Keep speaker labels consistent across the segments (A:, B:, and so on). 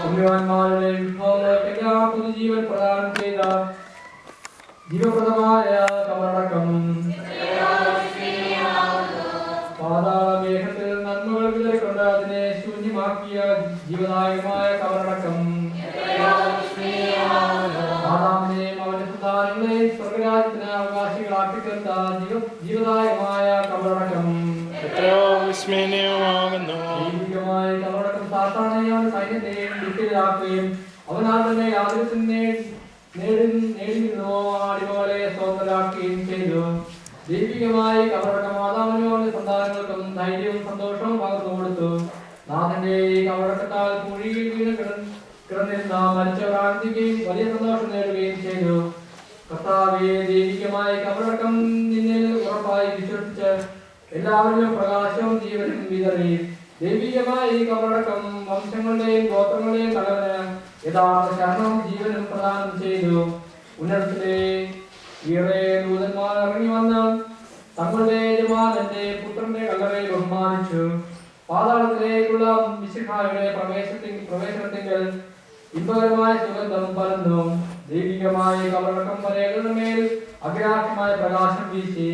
A: പുണ്യവാന്മാരുടെ വിഭവങ്ങൾക്കെല്ലാം പുതുജീവൻ പ്രദാനം ചെയ്ത ജീവപ്രദമായ കബറടക്കം പാതാളമേഘത്തിൽ നന്മകൾ വിതറിക്കൊണ്ട് അതിനെ ശൂന്യമാക്കിയ ജീവദായകമായ കബറടക്കം ആദാമിനെയും അവന്റെ സന്താനങ്ങളെയും സ്വർഗരാജ്യത്തിന് അവകാശികളാക്കി തീർത്ത ജീവദായകമായ കബറടക്കം ദൈവികമായ കബറടക്കം സാത്താനെയും അവന്റെ സൈന്യത്തെയും ദുഃഖിതരാക്കുകയും അവനാൽ തന്നെ യാതൊരു നേടിയിരുന്നോ അടിമകളെ സ്വതന്ത്രരാക്കുകയും ചെയ്തു. ദൈവികമായി കബറടക്കം ആദാമിനും അവന്റെ സന്താനങ്ങൾക്കും ധൈര്യവും സന്തോഷവും പകർന്നു കൊടുത്തു. നാഥന്റെ ഈ കബറടക്കത്താൽ കുഴിയിൽ വീണ് കിടന്നിരുന്ന മരിച്ചവർ ആനന്ദിക്കുകയും വലിയ സന്തോഷം നേടുകയും ചെയ്തു. കർത്താവേ, ദൈവികമായ കബറടക്കം നിന്നിൽ ഉറപ്പായി വിശ്വസിച്ച് എല്ലാവരിലും പ്രകാശവും ജീവനും വിതറി. ദൈവികമായ ഈ കബറടക്കം വംശങ്ങളുടെയും ഗോത്രങ്ങളുടെയും തലവന് യഥാർത്ഥ ശരണം ജീവനും പ്രദാനം ചെയ്തു. ഉന്നതത്തിലെ ഏറെ ദൂതന്മാർ ഇറങ്ങി വന്ന് തങ്ങളുടെ യജമാനന്റെ പുത്രന്റെ കല്ലറയിൽ ബഹുമാനിച്ചു. പാതാളത്തിലേക്കുള്ള മിശിഹായുടെ പ്രവേശനത്തിങ്കൽ ഇമ്പകരമായ സുഗന്ധം പരന്നു. ദൈവികമായ കബറടക്കം പരേകളുടെ മേൽ അഗ്രാഹ്യമായ പ്രകാശം വീശി.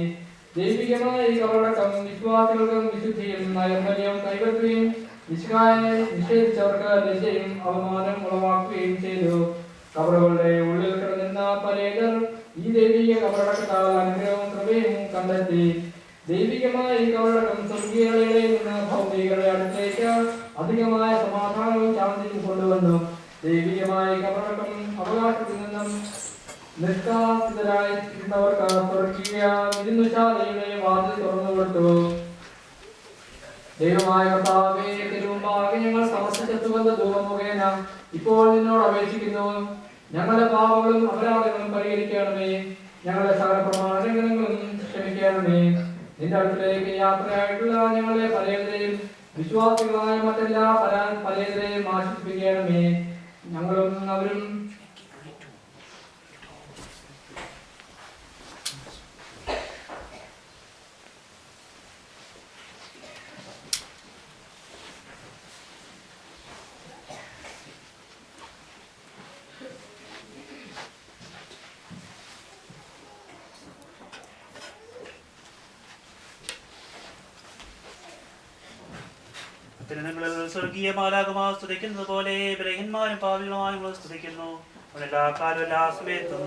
A: ദൈവികമായ ഈ കബറടക്കം വിശ്വാസികൾക്കും വിശുദ്ധിയും നൈർമല്യവും കൈവരുത്തുകയും മിശിഹായെ നിഷേധിച്ചവർക്ക് ലജ്ജയും അവമാനം ഉളവാക്കുകയും ചെയ്തു. കബറുകളുടെ ഉള്ളിൽ കിടന്നിരുന്ന പരേതർ ഈ ദൈവിക കബറടക്കത്താൽ അനുഗ്രഹവും കൃപയും കണ്ടെത്തി. ദൈവികമായ ഈ കബറടക്കം സ്വർഗീയതയിൽ നിന്ന് ഭൗമികരുടെ അടുത്തേക്ക് അധികമായ സമാധാനവും ശാന്തിയും കൊണ്ടുവന്നു. ദൈവികമായ കബറടക്കം അവകാശത്തിൽ നിന്നും നിഷ്കാസിതരായി ഇരുന്നവർക്ക് സ്വർഗീയ വിരുന്നുശാലയുടെ വാതിൽ തുറന്നു കൊടുത്തു. ദൈവമായ കർത്താവേ, തിരുമുമ്പാകെ ഞങ്ങൾ സമർപ്പിച്ച സുഗന്ധ ധൂപം മുഖേന ഇപ്പോൾ നിന്നോട് അപേക്ഷിക്കുന്നു. ഞങ്ങളുടെ പാപങ്ങളും അപരാധങ്ങളും പരിഹരിക്കണമേ. ഞങ്ങളുടെ സകല പ്രമാണങ്ങളും ക്ഷമിക്കണമേ. നിന്റെ അടുത്തേക്ക് യാത്രയായിട്ടുള്ള ഞങ്ങളെ പലരെയും വിശ്വാസികളായ മറ്റെല്ലാ പലരെയും ആശ്വസിപ്പിക്കണമേ. ഞങ്ങളും അവരും
B: സ്വർഗീയ മാലാഖമാർ സ്തുതിക്കുന്നത് പോലെ ബലഹീനന്മാരും പാപികളുമായി നമ്മൾ സ്തുതിക്കുന്നു. എല്ലാ കാലവും എല്ലാ സമയത്തും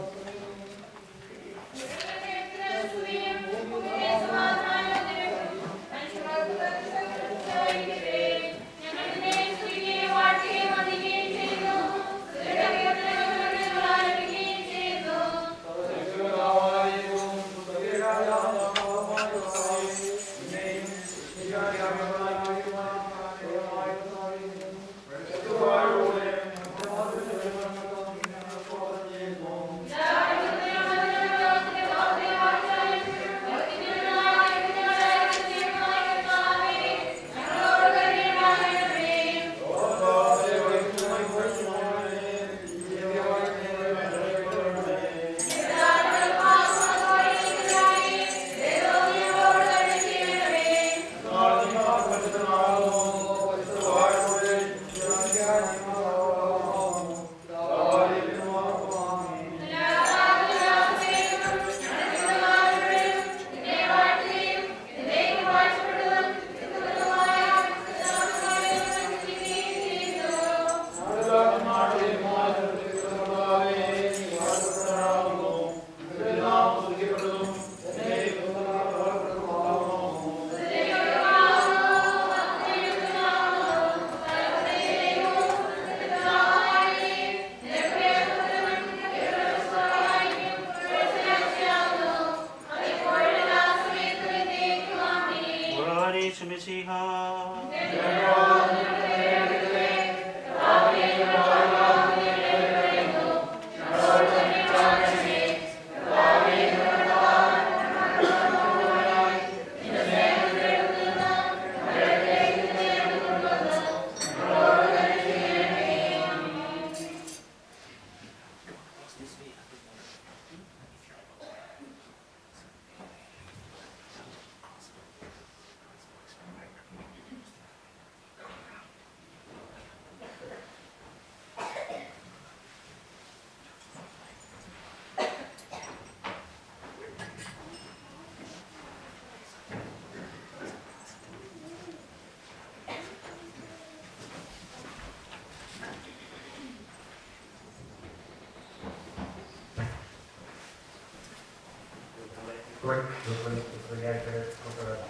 C: Yeah.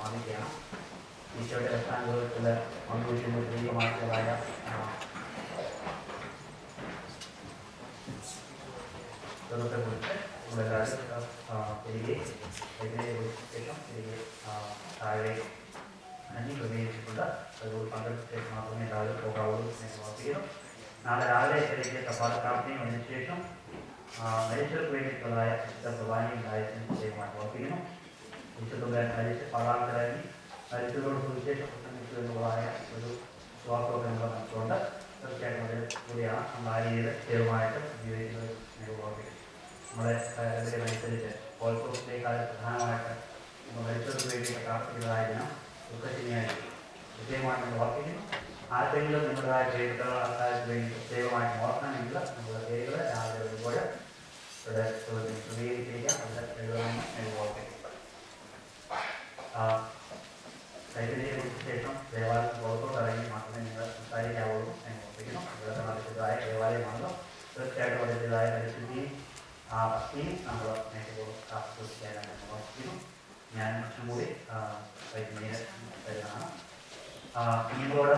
C: മാനിക്കുകയാണ്. ഈശോയുടെ രക്ഷാനുഭവത്തിൽ പങ്കുവയ്ക്കുന്ന ദൈവമായിട്ടുള്ളതായ കുറിച്ച് നമ്മളെല്ലാവരും തിരികെ ശേഷം തിരികെ താഴെ ക്രമീകരിച്ചിട്ടുണ്ട്. അതുകൊണ്ട് പങ്കെടുത്ത ശേഷം മാത്രമേ എല്ലാവരും പോകാവുള്ളൂ എന്ന് ഓർപ്പിക്കുന്നു. നാളെ രാവിലെ തിരികെ സഭാ പ്രാർത്ഥനയും അതിനുശേഷം മരിച്ചവർക്ക് വേണ്ടിയിട്ടുള്ളതായ വിശുദ്ധ കുർബാനയും ഉണ്ടായതിന് ശേഷമായിട്ട് ഓർപ്പിക്കുന്നു. വിശുദ്ധ മരിച്ച് പാതാളത്തിലിറങ്ങി മരിച്ചവരോട് സുവിശേഷം പ്രസംഗിച്ചു എന്നുള്ളതായ ഒരു വിശ്വാസമൊക്കെ നമ്മൾ മനസ്സിലുണ്ട്. തീർച്ചയായിട്ടും അതിൽ കൂടിയാണ് നമ്മൾ ആ രീതിയിൽ ദൈവമായിട്ട് ഉപയോഗിക്കുന്നത് എന്ന് ഓർപ്പിക്കുന്നു. നമ്മളെ അനുസരിച്ച് ഓൾക്കോസിലേക്കാൾ പ്രധാനമായിട്ട് നമ്മൾ മരിച്ചവർക്ക് വേണ്ടിയിട്ട് പ്രാർത്ഥിക്കുന്നതായ ദിനം ദുഃഖശനിയായി കൃത്യമായിട്ട് നമ്മൾ ഓർപ്പിക്കുന്നു. ആർക്കെങ്കിലും നിങ്ങളുടേതായ പേരുകൾ ആൾക്കാർക്ക് വേണ്ടി പ്രത്യേകമായിട്ട് ഓർക്കണമെങ്കിൽ നമ്മുടെ പേരുകൾ രാവിലെ വരുമ്പോൾ ഇവിടെ ക്രമീകരിച്ചിരിക്കാം. അതിൽ എഴുതണമെന്ന് ഞങ്ങൾ ഓർപ്പിക്കും. കൈതലിയെ കുറിച്ച ശേഷം ദേവാലയം പുറത്തോട്ട് ഇറങ്ങി മാത്രമേ നിങ്ങൾ സംസാരിക്കാവുള്ളൂ എന്ന് ഓർപ്പിക്കുന്നു. ഇവിടെ നടത്തിയതായ ദേവാലയമാണല്ലോ. തീർച്ചയായിട്ടും അതിൻ്റെതായ പരിസ്ഥിതിയും ഭക്തിയും നമ്മൾ നേരിടും കാത്തുസൂക്ഷിക്കാനാണ് ഓർപ്പിക്കുന്നു. ഞാൻ കുറച്ചും കൂടി വൈദ്യുതിയെ തരുന്നതാണ്. നിങ്ങളോട്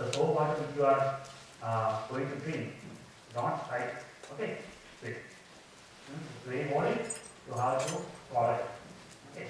C: the soap water which you are going to drink, don't try, okay, wait. Very body, you have to swallow it, okay.